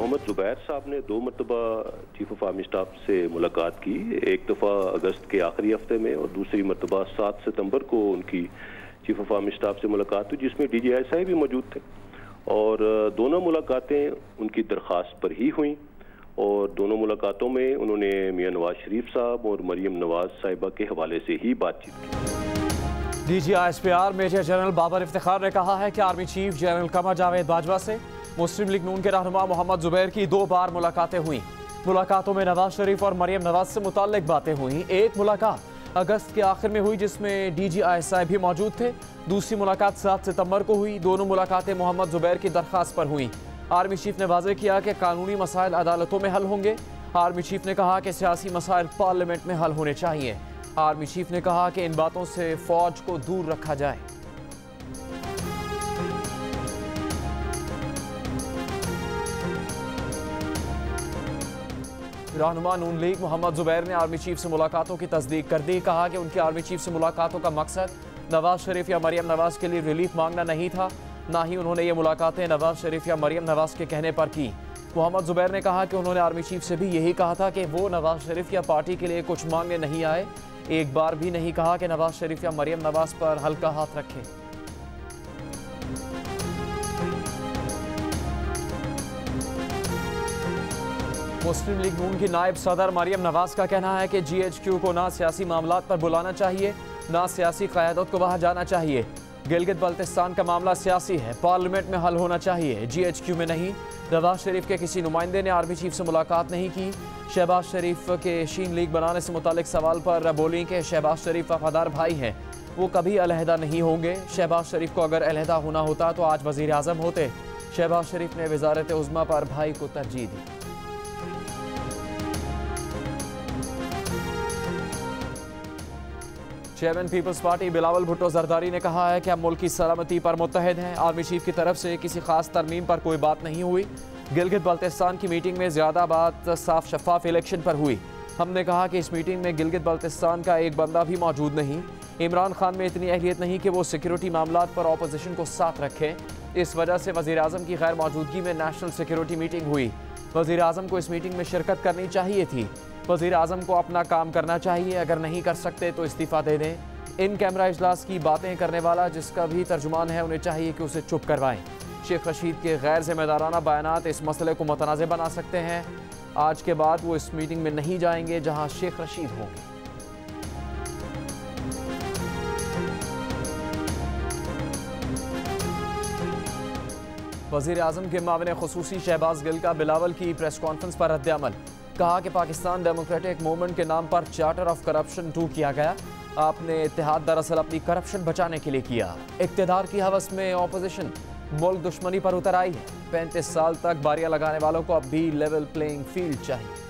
मोहम्मद जुबैर साहब ने 2 मरतबा चीफ ऑफ आर्मी स्टाफ से मुलाकात की। एक दफ़ा अगस्त के आखिरी हफ्ते में और दूसरी मरतबा 7 सितंबर को उनकी चीफ ऑफ आर्मी स्टाफ से मुलाकात हुई, जिसमें DGI भी मौजूद थे और दोनों मुलाकातें उनकी दरख्वास्त पर ही हुई और दोनों मुलाकातों में उन्होंने मियां नवाज शरीफ साहब और मरियम नवाज साहिबा के हवाले से ही बातचीत की। DGI major general Babar Iftikhar ने कहा है कि army chief general Qamar Javed Bajwa से मुस्लिम लीग नून के रहनुमा मोहम्मद जुबैर की 2 बार मुलाकातें हुई। मुलाकातों में नवाज शरीफ और मरियम नवाज से मुताल्लिक बातें हुई। एक मुलाकात अगस्त के आखिर में हुई जिसमें DGI भी मौजूद थे। दूसरी मुलाकात 7 सितंबर को हुई। दोनों मुलाकातें मोहम्मद जुबैर की दरख्वास्त पर हुई। आर्मी चीफ ने वाज़ेह किया कि कानूनी मसाइल अदालतों में हल होंगे। आर्मी चीफ ने कहा कि सियासी मसाइल पार्लियामेंट में हल होने चाहिए। आर्मी चीफ ने कहा कि इन बातों से फौज को दूर रखा जाए। रहनुमा नून लीग मोहम्मद जुबैर ने आर्मी चीफ से मुलाकातों की तस्दीक कर दी। कहा कि उनकी आर्मी चीफ से मुलाकातों का मकसद नवाज शरीफ या मरियम नवाज के लिए रिलीफ मांगना नहीं था, ना ही उन्होंने ये मुलाकातें नवाज शरीफ या मरियम नवाज के कहने पर की। मोहम्मद जुबैर ने कहा कि उन्होंने आर्मी चीफ से भी यही कहा था कि वो नवाज शरीफ या पार्टी के लिए कुछ मांगने नहीं आए। एक बार भी नहीं कहा कि नवाज शरीफ या मरियम नवाज पर हल्का हाथ रखें। मुस्लिम लीग नून की नायब सदर मरियम नवाज का कहना है कि GHQ को ना सियासी मामलात पर बुलाना चाहिए, ना सियासी क़यादत को वहाँ जाना चाहिए। गिलगित बल्तिस्तान का मामला सियासी है, पार्लियामेंट में हल होना चाहिए, GHQ में नहीं। नवाज शरीफ के किसी नुमाइंदे ने आर्मी चीफ से मुलाकात नहीं की। शहबाज शरीफ के शीन लीग बनाने से मुतालिक सवाल पर बोली कि शहबाज शरीफ वफादार भाई हैं, वो कभी अलहदा नहीं होंगे। शहबाज शरीफ को अगर अलहदा होना होता तो आज वज़ीर आज़म होते। शहबाज शरीफ ने वज़ारत उज़्मा पर भाई को तरजीह दी। चेयरमैन पीपल्स पार्टी बिलावल भुट्टो जरदारी ने कहा है कि हम मुल्क की सलामती पर मुत्तहिद हैं। आर्मी चीफ की तरफ से किसी खास तरमीम पर कोई बात नहीं हुई। गिलगित बल्तिस्तान की मीटिंग में ज़्यादा बात साफ शफाफ इलेक्शन पर हुई। हमने कहा कि इस मीटिंग में गिलगित बल्तिस्तान का एक बंदा भी मौजूद नहीं। इमरान खान में इतनी अहलियत नहीं कि वो सिक्योरिटी मामलात पर अपोजिशन को साथ रखें। इस वजह से वज़ीर आज़म की गैर मौजूदगी में नेशनल सिक्योरिटी मीटिंग हुई। वज़ीर आज़म को इस मीटिंग में शिरकत करनी चाहिए थी। वज़ीर आज़म को अपना काम करना चाहिए, अगर नहीं कर सकते तो इस्तीफ़ा दे दें। इन कैमरा इजलास की बातें करने वाला जिसका भी तर्जुमान है उन्हें चाहिए कि उसे चुप करवाएं। शेख रशीद के गैर जिम्मेदाराना बयानात इस मसले को मुतनाज़ बना सकते हैं। आज के बाद वो इस मीटिंग में नहीं जाएंगे जहां शेख रशीद होंगे। वज़ीर आज़म के मामले ख़ुसूसी शहबाज गिल का बिलावल की प्रेस कॉन्फ्रेंस पर रद्द-ए-अमल। कहा कि पाकिस्तान डेमोक्रेटिक मूवमेंट के नाम पर चार्टर ऑफ करप्शन 2 किया गया। आपने इत्तेहाद दरअसल अपनी करप्शन बचाने के लिए किया। इक़्तिदार की हवस में ऑपोजिशन मुल्क दुश्मनी पर उतर आई है। 35 साल तक बारियां लगाने वालों को अब भी लेवल प्लेइंग फील्ड चाहिए।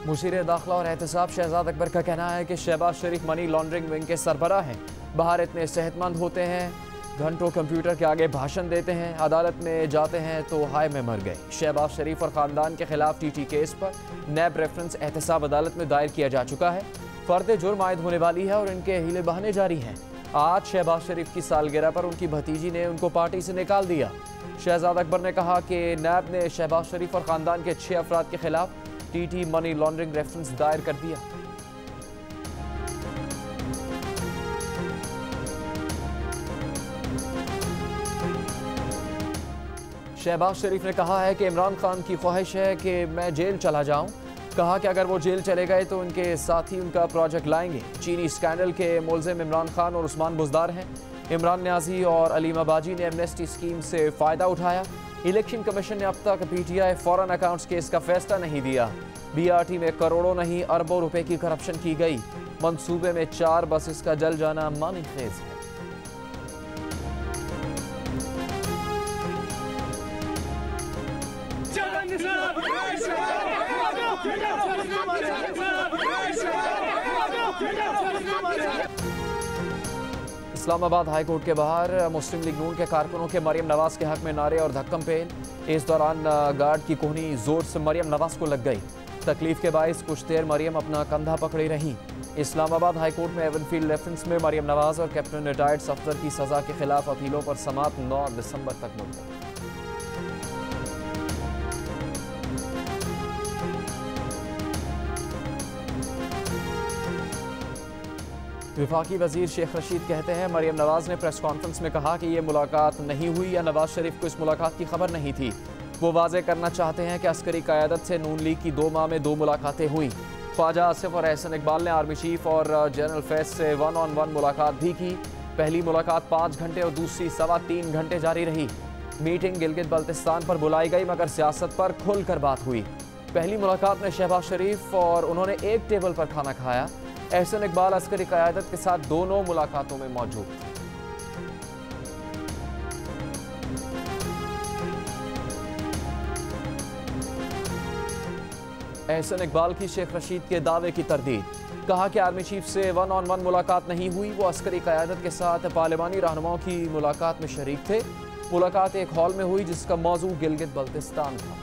मुशीर दाखिला और एहतसाब शहजाद अकबर का कहना है कि शहबाज शरीफ मनी लॉन्ड्रिंग विंग के सरबराह हैं। बाहर इतने सेहतमंद होते हैं, घंटों कंप्यूटर के आगे भाषण देते हैं, अदालत में जाते हैं तो हाय में मर गए। शहबाज शरीफ और ख़ानदान के खिलाफ TT केस पर नैब रेफरेंस एहतसाब अदालत में दायर किया जा चुका है। फ़र्द जुर्म आयद होने वाली है और इनके हीले बहाने जारी हैं। आज शहबाज शरीफ की सालगिरह पर उनकी भतीजी ने उनको पार्टी से निकाल दिया। शहजाद अकबर ने कहा कि नैब ने शहबाज शरीफ और ख़ानदान के 6 अफराद के खिलाफ TT मनी लॉन्ड्रिंग रेफरेंस दायर कर दिया। शहबाज शरीफ ने कहा है कि इमरान खान की ख्वाहिश है कि मैं जेल चला जाऊं। कहा कि अगर वो जेल चले गए तो उनके साथी उनका प्रोजेक्ट लाएंगे। चीनी स्कैंडल के मुलजिम इमरान खान और उस्मान बुज़दार हैं। इमरान न्याजी और अलीमा बाजी ने एमनेस्टी स्कीम से फ़ायदा उठाया। इलेक्शन कमीशन ने अब तक PTI फॉरेन अकाउंट्स केस का फैसला नहीं दिया। BRT में करोड़ों नहीं अरबों रुपए की करप्शन की गई। मंसूबे में 4 बसेस का जल जाना मानी खेज है। इस्लामाबाद हाई कोर्ट के बाहर मुस्लिम लीग नून के कारकुनों के मरियम नवाज के हक में नारे और धक्कम पेल। इस दौरान गार्ड की कोहनी जोर से मरियम नवाज को लग गई। तकलीफ के बाइस कुछ देर मरियम अपना कंधा पकड़ी रही। इस्लामाबाद हाईकोर्ट में एवनफील्ड रेफरेंस में मरियम नवाज और कैप्टन रिटायर्ड सफदर की सजा के खिलाफ अपीलों पर समाअत 9 दिसंबर तक मुलतवी। विफाकी वजीर शेख रशीद कहते हैं मरियम नवाज ने प्रेस कॉन्फ्रेंस में कहा कि ये मुलाकात नहीं हुई या नवाज शरीफ को इस मुलाकात की खबर नहीं थी। वो वाजे करना चाहते हैं कि अस्करी क़यादत से नून लीग की 2 माह में 2 मुलाकातें हुई। ख्वाजा आसिफ और एहसन इकबाल ने आर्मी चीफ और जनरल फैज से 1-on-1 मुलाकात भी की। पहली मुलाकात 5 घंटे और दूसरी 3.25 घंटे जारी रही। मीटिंग गिलगित बल्तिस्तान पर बुलाई गई मगर सियासत पर खुलकर बात हुई। पहली मुलाकात में शहबाज शरीफ और उन्होंने एक टेबल पर खाना खाया। एहसन इकबाल अस्करी क़यादत के साथ दोनों मुलाकातों में मौजूद थे। एहसन इकबाल की शेख रशीद के दावे की तरदीद। कहा कि आर्मी चीफ से 1-on-1 मुलाकात नहीं हुई। वो अस्करी क़यादत के साथ पार्लिमानी रहनुमाओं की मुलाकात में शरीक थे। मुलाकात एक हॉल में हुई जिसका मौजू गिलगित बल्तिस्तान था।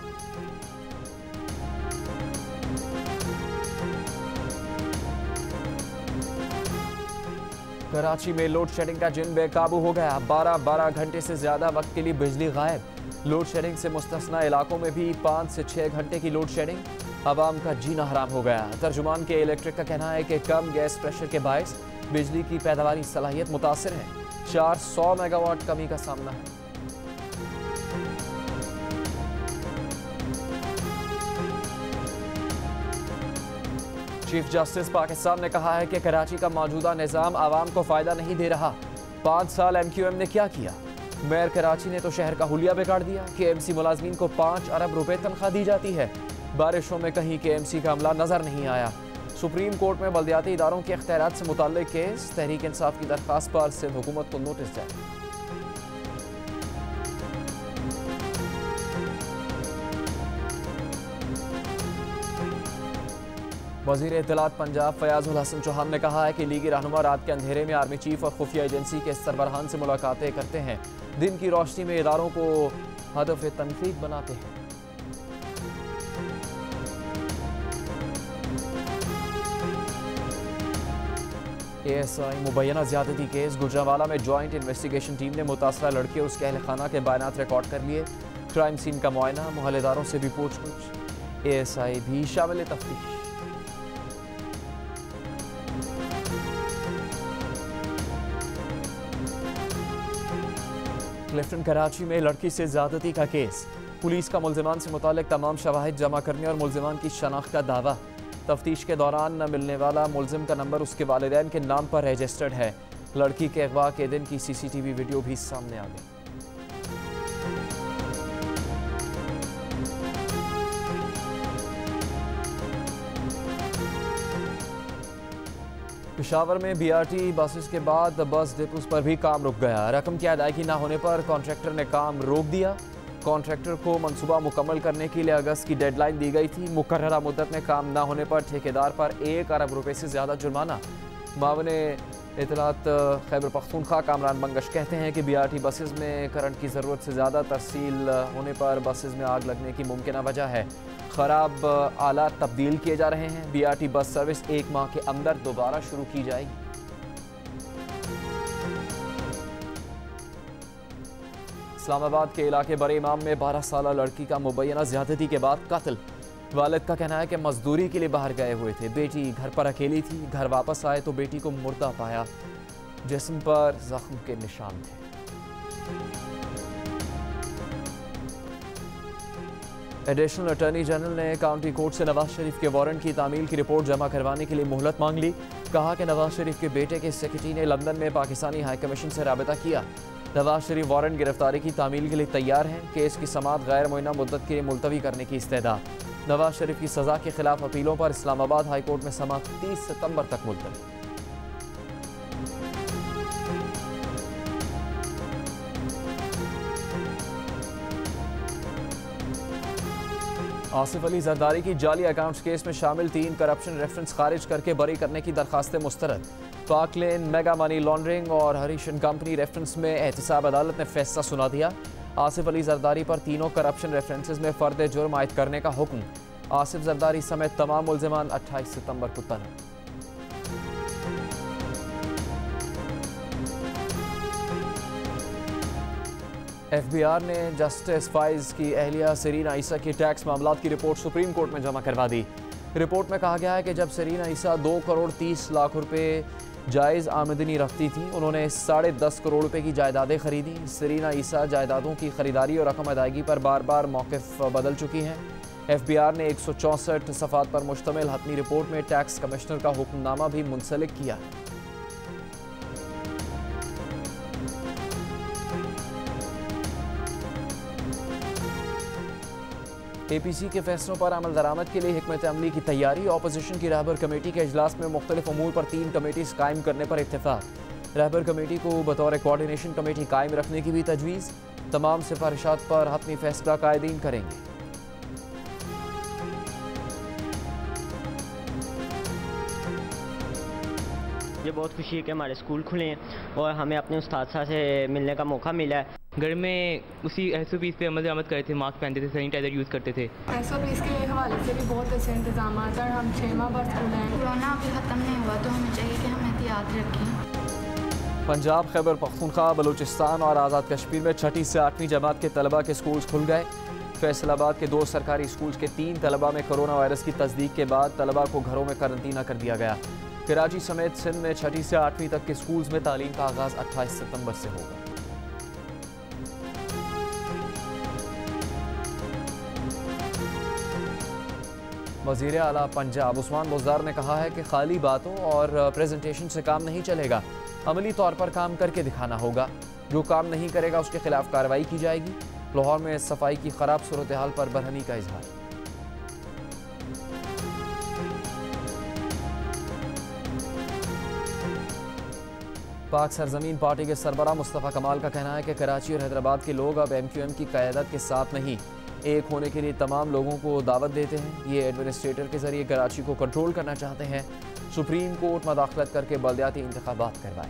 कराची में लोड शेडिंग का जिन बेकाबू हो गया। 12 घंटे से ज्यादा वक्त के लिए बिजली गायब। लोड शेडिंग से मुस्तस्ना इलाकों में भी 5 से 6 घंटे की लोड शेडिंग। आवाम का जीना हराम हो गया। तर्जुमान के इलेक्ट्रिक का कहना है कि कम गैस प्रेशर के बायस बिजली की पैदावारी सलाहियत मुतासिर है। 400 मेगावाट कमी का सामना है। चीफ जस्टिस पाकिस्तान ने कहा है कि कराची का मौजूदा निज़ाम आवाम को फ़ायदा नहीं दे रहा। 5 साल MQM ने क्या किया? मेयर कराची ने तो शहर का हुलिया बिगाड़ दिया। KMC मुलाजमीन को 5 अरब रुपए तनख्वाह दी जाती है। बारिशों में कहीं KMC का अमला नजर नहीं आया। सुप्रीम कोर्ट में बल्दियाती इदारों के इख्तियारात से मुताल्लिक केस। तहरीक इंसाफ की दरख्वास्त पर सिंध हुकूमत को नोटिस जारी। वज़ीर इत्तलात पंजाब फयाजुल हसन चौहान ने कहा है कि लीगी रहनुमा रात के अंधेरे में आर्मी चीफ और खुफिया एजेंसी के सरबराहान से मुलाकातें करते हैं। दिन की रोशनी में इदारों को हदफ तनकीद बनाते हैं। ASI मुबैना ज्यादती केस। गुजरांवाला में जॉइंट इन्वेस्टिगेशन टीम ने मुतासरा लड़के और उसके अहल खाना के बयानात रिकॉर्ड कर लिए। क्राइम सीन का मुआयना, मोहल्लेदारों से भी पूछताछ। ASI भी शामिल तफ्तीश। क्लिफ्टन कराची में लड़की से ज्यादती का केस। पुलिस का मुल्जिमान से मुतालिक तमाम शवाहिद जमा करने और मुल्जिमान की शनाख्त का दावा। तफ्तीश के दौरान न मिलने वाला मुल्जिम का नंबर उसके वालिदैन के नाम पर रजिस्टर्ड है। लड़की के अगवा के दिन की CCTV वीडियो भी सामने आ गई। पेशावर में BRT बसेस के बाद बस डिपोज पर भी काम रुक गया। रकम की अदायगी न होने पर कॉन्ट्रैक्टर ने काम रोक दिया। कॉन्ट्रैक्टर को मंसूबा मुकम्मल करने के लिए अगस्त की डेडलाइन दी गई थी। मुकर्ररा मुद्दत में काम न होने पर ठेकेदार पर 1 अरब रुपए से ज़्यादा जुर्माना। मावने इत्तलात खैबर पख्तूनख्वा कामरान मंगश कहते हैं कि BRT बसेस में करंट की ज़रूरत से ज़्यादा तरसील होने पर बसेस में आग लगने की मुमकिन वजह है। ख़राब आलात तब्दील किए जा रहे हैं। BRT बस सर्विस 1 माह के अंदर दोबारा शुरू की जाएगी। इस्लामाबाद के इलाके बड़े इमाम में 12 साला लड़की का मुबैना ज़्यादती के बाद कत्ल। वालिद का कहना है कि मजदूरी के लिए बाहर गए हुए थे। बेटी घर पर अकेली थी। घर वापस आए तो बेटी को मुर्दा पाया। जिस्म पर जख्म के निशान थे। एडिशनल अटॉर्नी जनरल ने काउंटी कोर्ट से नवाज शरीफ के वारंट की तामील की रिपोर्ट जमा करवाने के लिए मोहलत मांग ली। कहा कि नवाज शरीफ के बेटे के सेक्रेटरी ने लंदन में पाकिस्तानी हाई कमीशन से राबता किया। नवाज शरीफ वारंट गिरफ्तारी की तामील के लिए तैयार हैं। केस की समाअत गैर मुअय्यना मुद्दत के लिए मुलतवी करने की इस्तेदाद। नवाज शरीफ की सजा के खिलाफ अपीलों पर इस्लामाबाद हाई कोर्ट में समाअत 30 सितंबर तक मुलतवी। आसिफ अली जरदारी की जाली अकाउंट्स केस में शामिल 3 करप्शन रेफरेंस खारिज करके बरी करने की दरखास्तें मुस्तरद। पाक लेन, मेगा मनी लॉन्ड्रिंग और हरीश एंड कंपनी रेफरेंस में एहतिसाब अदालत ने फैसला सुना दिया। आसिफ अली जरदारी पर तीनों करप्शन रेफरेंसेस में फर्द जुर्म आयद करने का हुक्म। आसिफ जरदारी समेत तमाम मुल्ज़िमान 28 सितंबर को तलब। FBI ने जस्टिस फाइज की अहलिया सरीना ईसा की टैक्स मामलात की रिपोर्ट सुप्रीम कोर्ट में जमा करवा दी। रिपोर्ट में कहा गया है कि जब सरीना ईसा 2 करोड़ 30 लाख रुपए जायज़ आमदनी रखती थी, उन्होंने 10.5 करोड़ रुपए की जायदादें खरीदी। सरीना ईसा जायदादों की खरीदारी और रकम अदायगी पर बार बार मौक़िफ़ बदल चुकी हैं। FBI ने 164 सफ़ात पर मुश्तमिल हतमी रिपोर्ट में टैक्स कमिश्नर का हुक्मनामा भी मुंसलिक किया है। APC के फैसलों पर अमल दरामद के लिए हिकमत अमली की तैयारी। ऑपोजिशन की रहबर कमेटी के इजलास में मुख्तलिफ अमूर पर 3 कमेटीज कायम करने पर इत्तेफाक। रहबर कमेटी को बतौर कोऑर्डिनेशन कमेटी कायम रखने की भी तजवीज़। तमाम सिफारिशात पर हतमी फैसला कायदीन करेंगे। मुझे बहुत खुशी है कि हमारे स्कूल खुले हैं और हमें अपने उस्ताद से मिलने का मौका मिला है। घर में उसी SOPs पे अमल दरामद करते थे, मास्क पहनते थे, सैनिटाइजर यूज़ करते थे। SOPs के हवाले से भी बहुत अच्छे इंतजाम हैं। हम 6 माह बाद स्कूल हैं। कोरोना अभी ख़त्म नहीं हुआ तो हमें चाहिए कि हम एहतियात रखें। पंजाब, खैबर पख्तूनख्वा, बलूचिस्तान और आज़ाद कश्मीर में 6ठी से 8वीं जमात के तलबा के स्कूल खुल गए। फैसलाबाद के 2 सरकारी स्कूल के 3 तलबा में कोरोना वायरस की तस्दीक के बाद तलबा को घरों में करंतना कर दिया गया। कराची समेत सिंध में 6ठी से 8वीं तक के स्कूल्स में तालीम का आगाज़ 28 सितंबर से होगा। वज़ीर आला पंजाब उस्मान बुज़दार ने कहा है कि खाली बातों और प्रेजेंटेशन से काम नहीं चलेगा, अमली तौर पर काम करके दिखाना होगा। जो काम नहीं करेगा उसके खिलाफ कार्रवाई की जाएगी। लाहौर में सफाई की खराब सूरत हाल पर बरहमी का इजहार। पाक सरजमीन पार्टी के सरबराह मुस्तफ़ा कमाल का कहना है कि कराची और हैदराबाद के लोग अब MQM की क़यादत के साथ नहीं, एक होने के लिए तमाम लोगों को दावत देते हैं। ये एडमिनिस्ट्रेटर के जरिए कराची को कंट्रोल करना चाहते हैं। सुप्रीम कोर्ट मदाखलत करके बलदियाती इंतखाबात करवाए।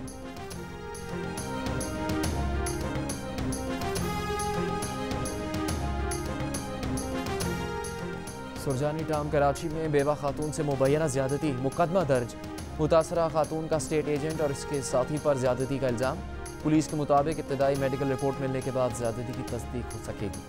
सुरजानी टाउन कराची में बेवा खातून से मुबैना ज़्यादती, मुकदमा दर्ज। मुतासरा खातून का स्टेट एजेंट और इसके साथी पर ज़्यादती का इल्ज़ाम। पुलिस के मुताबिक इब्तदाई मेडिकल रिपोर्ट मिलने के बाद ज़्यादती की तस्दीक हो सकेगी।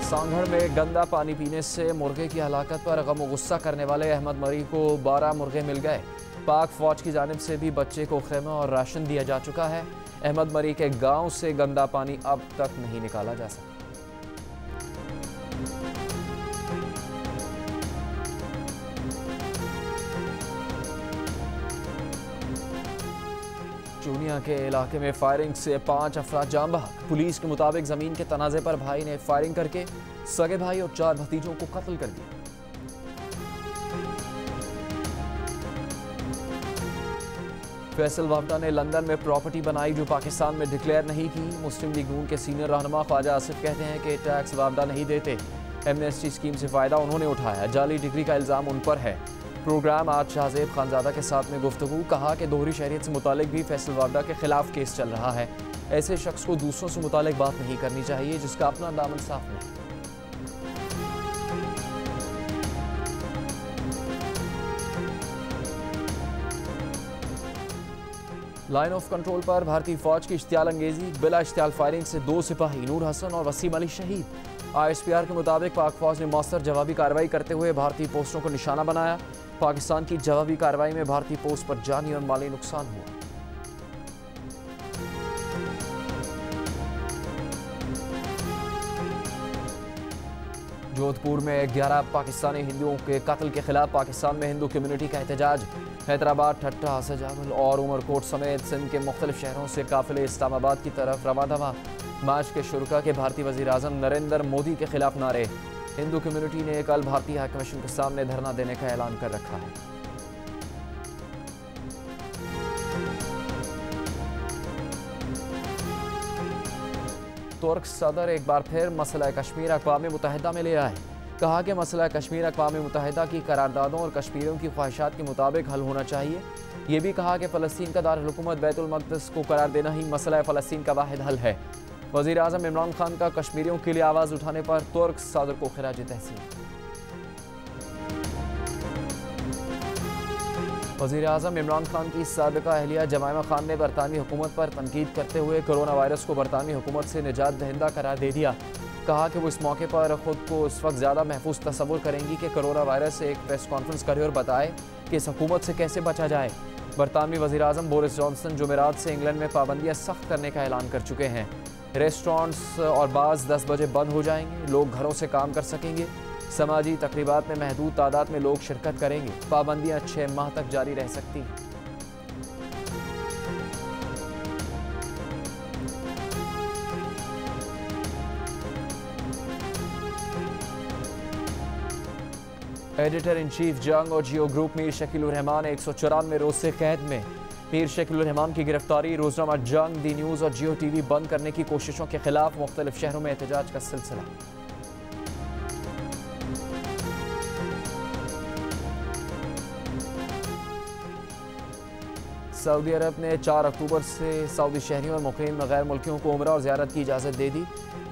सांगड़ में गंदा पानी पीने से मुर्गे की हलाकत पर गम गुस्सा करने वाले अहमद मरी को 12 मुर्गे मिल गए। पाक फौज की जानिब से भी बच्चे को खैमा और राशन दिया जा चुका है। अहमद मरी के गांव से गंदा पानी अब तक नहीं निकाला जा सका। चूनिया के इलाके में फायरिंग से 5 अफराद जान बहक। पुलिस के मुताबिक जमीन के तनाजे पर भाई ने फायरिंग करके सगे भाई और 4 भतीजों को कत्ल कर दिया। फैसल वावडा ने लंदन में प्रॉपर्टी बनाई जो पाकिस्तान में डिक्लेयर नहीं की। मुस्लिम लीग नून के सीनियर रहनुमा ख्वाजा आसिफ कहते हैं कि टैक्स वावडा नहीं देते। एमनेस्टी स्कीम से फायदा उन्होंने उठाया। जाली डिग्री का इल्जाम उन पर है। प्रोग्राम आज शाहजेब खानजादा के साथ में गुफ्तगू। कहा कि दोहरी शहरियत से मुतालिक भी फैसल वावडा के खिलाफ केस चल रहा है। ऐसे शख्स को दूसरों से मुतालिक बात नहीं करनी चाहिए जिसका अपना दामन साफ नहीं। लाइन ऑफ कंट्रोल पर भारतीय फौज की इश्तियाल अंगेजी। बिला इश्तियाल फायरिंग से 2 सिपाही नूर हसन और वसीम अली शहीद। ISPR के मुताबिक पाक फौज ने मौसर जवाबी कार्रवाई करते हुए भारतीय पोस्टों को निशाना बनाया। पाकिस्तान की जवाबी कार्रवाई में भारतीय पोस्ट पर जानी और माली नुकसान हुआ। जोधपुर में 11 पाकिस्तानी हिंदुओं के कत्ल के खिलाफ पाकिस्तान में हिंदू कम्युनिटी का एहतजाज। हैदराबाद, ठट्टा, सजावल और उमरकोट समेत सिंध के मुख्तलिफ शहरों से काफिले इस्लामाबाद की तरफ रवा दवा। मार्च के शुरुका के भारतीय वज़ीर आज़म नरेंद्र मोदी के खिलाफ नारे। हिंदू कम्युनिटी ने कल भारतीय हाई कमीशन के सामने धरना देने का ऐलान कर रखा है। तुर्क सदर एक बार फिर मसला कश्मीर अक़वाम मुत्तहिदा में ले आए। कहा कि मसला कश्मीर अक़वाम मुत्तहिदा की करारदादों और कश्मीरियों की ख्वाहिशात के मुताबिक हल होना चाहिए। ये भी कहा कि फ़लस्तीन का दारुल हुकूमत बैतुल मक़दस को करार देना ही मसला फ़लस्तीन का वाहिद हल है। वज़ीर आज़म इमरान खान का कश्मीरियों के लिए आवाज़ उठाने पर तुर्क सदर को खिराज तहसीन। वज़ीर आज़म इमरान खान की साबिक़ा अहलिया जमाइमा खान ने बरतानवी हुकूमत पर तनकीद करते हुए कोरोना वायरस को बरतानवी हुकूमत से निजात दहिंदा करार दे दिया। कहा कि वो इस मौके पर ख़ुद को इस वक्त ज़्यादा महफूज तस्वुर करेंगी कि कोरोना वायरस से एक प्रेस कॉन्फ्रेंस करे और बताए कि इस हुकूमत से कैसे बचा जाए। बरतानवी वज़ीर आज़म बोरिस जॉनसन जुमेरात से इंग्लैंड में पाबंदियाँ सख्त करने का ऐलान कर चुके हैं। रेस्टोरेंट्स और बार्स 10 बजे बंद हो जाएंगे, लोग घरों से काम कर सकेंगे। समाजी तकरीबात में महदूद तादाद में लोग शिरकत करेंगे। पाबंदियाँ 6 माह तक जारी रह सकती हैं। एडिटर इन चीफ जंग और जियो ग्रुप मीर शकील उर रहमान 194 रोज से कैद में। मीर शकील उर रहमान की गिरफ्तारी, रोजनामा जंग, दी न्यूज़ और जियो टीवी बंद करने की कोशिशों के खिलाफ मुख्तलिफ शहरों में एहतजाज का सिलसिला। सऊदी अरब ने 4 अक्टूबर से सऊदी शहरियों और मुकीम गैर मुल्कियों को उम्रा और ज़ियारत की इजाज़त दे दी।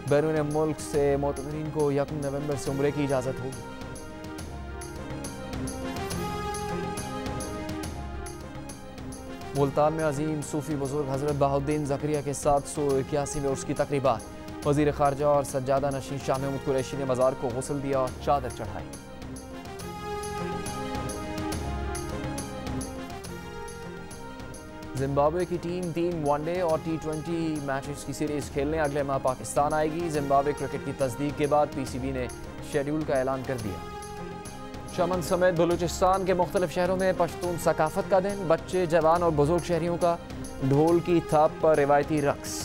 बैरून मुल्क से मोतमरीन को 1 नवंबर से उम्रे की इजाज़त होगी। मुल्तान में अजीम सूफ़ी बुजुर्ग हज़रत बहाउद्दीन ज़करिया के 781वें उर्स की तकरीबात। वज़ीर ख़ारजा और सज्जादा नशीन शाह महमूद कुरैशी ने मज़ार को गुस्ल दिया और चादर चढ़ाई। जिम्बाब्वे की टीम 3 वनडे और T20 मैचेस की सीरीज़ खेलने अगले माह पाकिस्तान आएगी। जिम्बाब्वे क्रिकेट की तस्दीक के बाद PCB ने शेड्यूल का ऐलान कर दिया। चमन समेत बलूचिस्तान के मुख्तलिफ शहरों में पश्तून सकाफत का दिन। बच्चे, जवान और बुजुर्ग शहरियों का ढोल की थाप पर रिवायती रक्स।